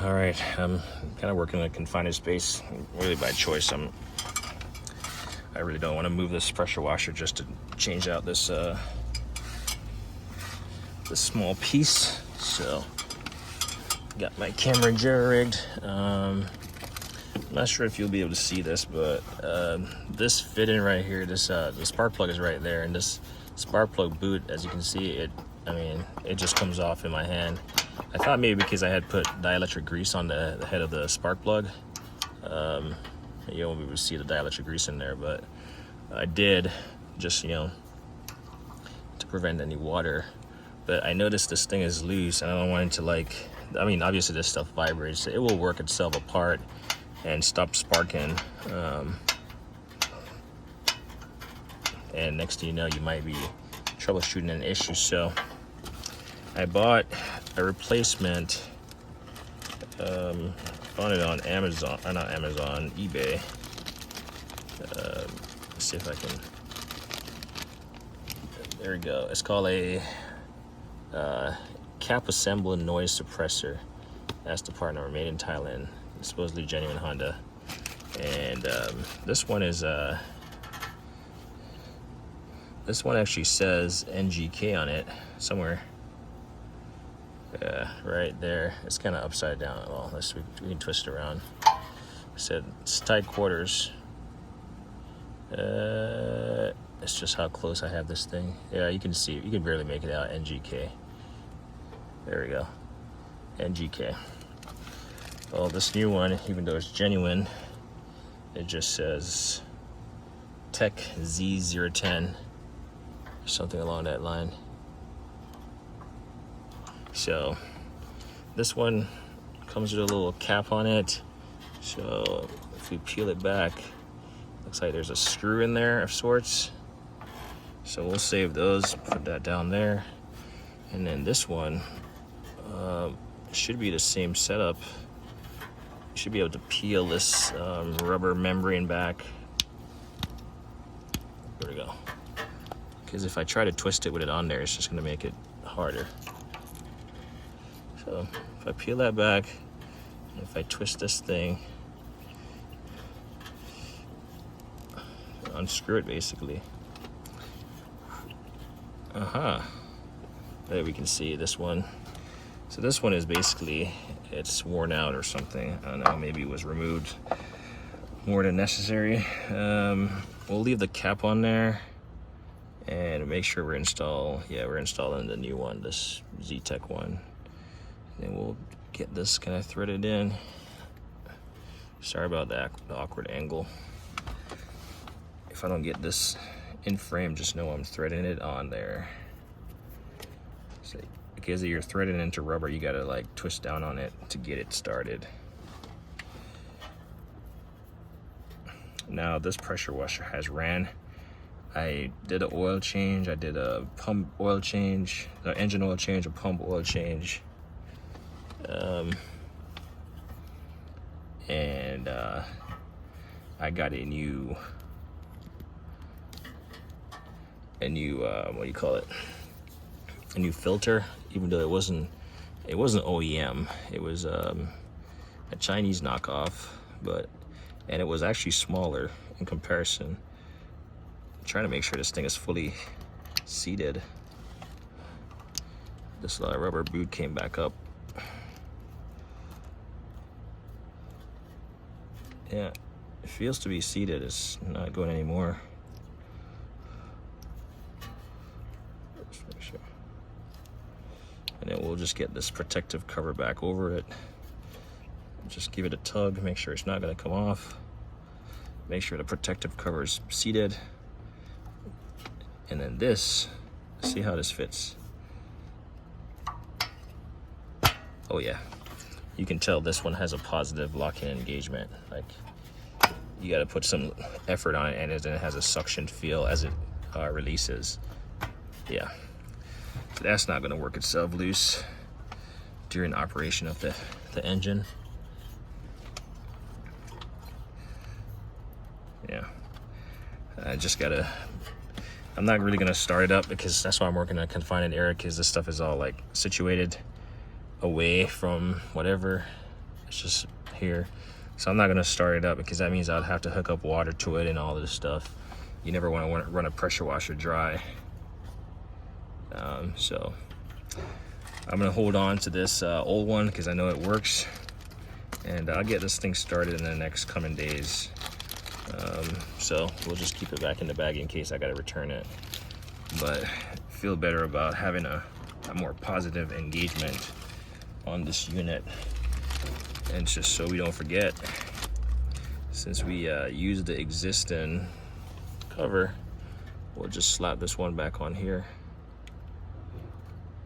All right, I'm kind of working in a confined space, really by choice. I really don't want to move this pressure washer just to change out this this small piece. So, got my camera jerry-rigged. I'm not sure if you'll be able to see this, but this fit-in right here, this the spark plug is right there, and this spark plug boot, as you can see, it just comes off in my hand. I thought maybe because I had put dielectric grease on the head of the spark plug, you won't be able to see the dielectric grease in there, but I did just, to prevent any water. But I noticed this thing is loose, and I don't want it to obviously this stuff vibrates. It will work itself apart and stop sparking. And next thing you know, you might be troubleshooting an issue. So I bought a replacement. Found it on Amazon, not Amazon, eBay. Let's see if I can. There we go. It's called a cap assembler noise suppressor. That's the part number, made in Thailand. It's supposedly genuine Honda. And this one actually says NGK on it somewhere. Right there. It's kind of upside down. Well, we can twist it around. It said it's tight quarters. It's just how close I have this thing. Yeah, you can see it. You can barely make it out. NGK. There we go. NGK. Well, this new one, even though it's genuine, it just says Tech Z010 or something along that line. So this one comes with a little cap on it. So if we peel it back, looks like there's a screw in there of sorts. So we'll save those, put that down there. And then this one should be the same setup. Should be able to peel this rubber membrane back. There we go. Because if I try to twist it with it on there, it's just going to make it harder. So if I peel that back, if I twist this thing, unscrew it basically. There we can see this one. So this one is basically, it's worn out or something. I don't know, maybe it was removed more than necessary. We'll leave the cap on there and make sure we're installing the new one, this Z-Tech one. And we'll get this kind of threaded in. Sorry about the awkward angle. If I don't get this in frame, just know I'm threading it on there. So, because you're threading into rubber, you gotta like twist down on it to get it started. Now this pressure washer has ran. I did an oil change. I did a pump oil change, the engine oil change, a pump oil change. And I got a new what do you call it? A new filter, even though it wasn't OEM. It was a Chinese knockoff, and it was actually smaller in comparison. I'm trying to make sure this thing is fully seated. This rubber boot came back up. Yeah, it feels to be seated. It's not going anymore. Let's make sure. And then we'll just get this protective cover back over it. Just give it a tug, make sure it's not going to come off. Make sure the protective cover is seated. And then this, see how this fits. Oh yeah. You can tell this one has a positive lock-in engagement. Like, you got to put some effort on it, and then it has a suction feel as it releases. Yeah, so that's not going to work itself loose during operation of the engine. Yeah, I just gotta. I'm not really gonna start it up because that's why I'm working in a confined area, because this stuff is all like situated away from whatever It's just here. So I'm not gonna start it up because that means I'd have to hook up water to it and all this stuff. You never want to run a pressure washer dry. So I'm gonna hold on to this old one because I know it works, and I'll get this thing started in the next coming days. So we'll just keep it back in the bag in case I gotta return it. But feel better about having a more positive engagement on this unit. And just so we don't forget, since we used the existing cover, we'll just slap this one back on here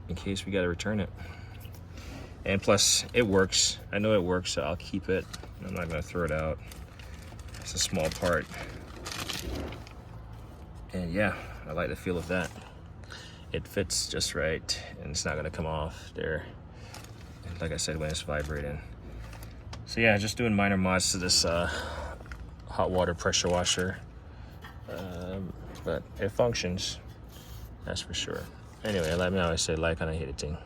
in case we got to return it. And plus, it works. I know it works, so I'll keep it. I'm not going to throw it out. It's a small part. And yeah, I like the feel of that. It fits just right, and it's not going to come off there, like I said, when it's vibrating. So yeah, just doing minor mods to this hot water pressure washer, but it functions, that's for sure. Anyway, let me always say like, comment, hit the thing.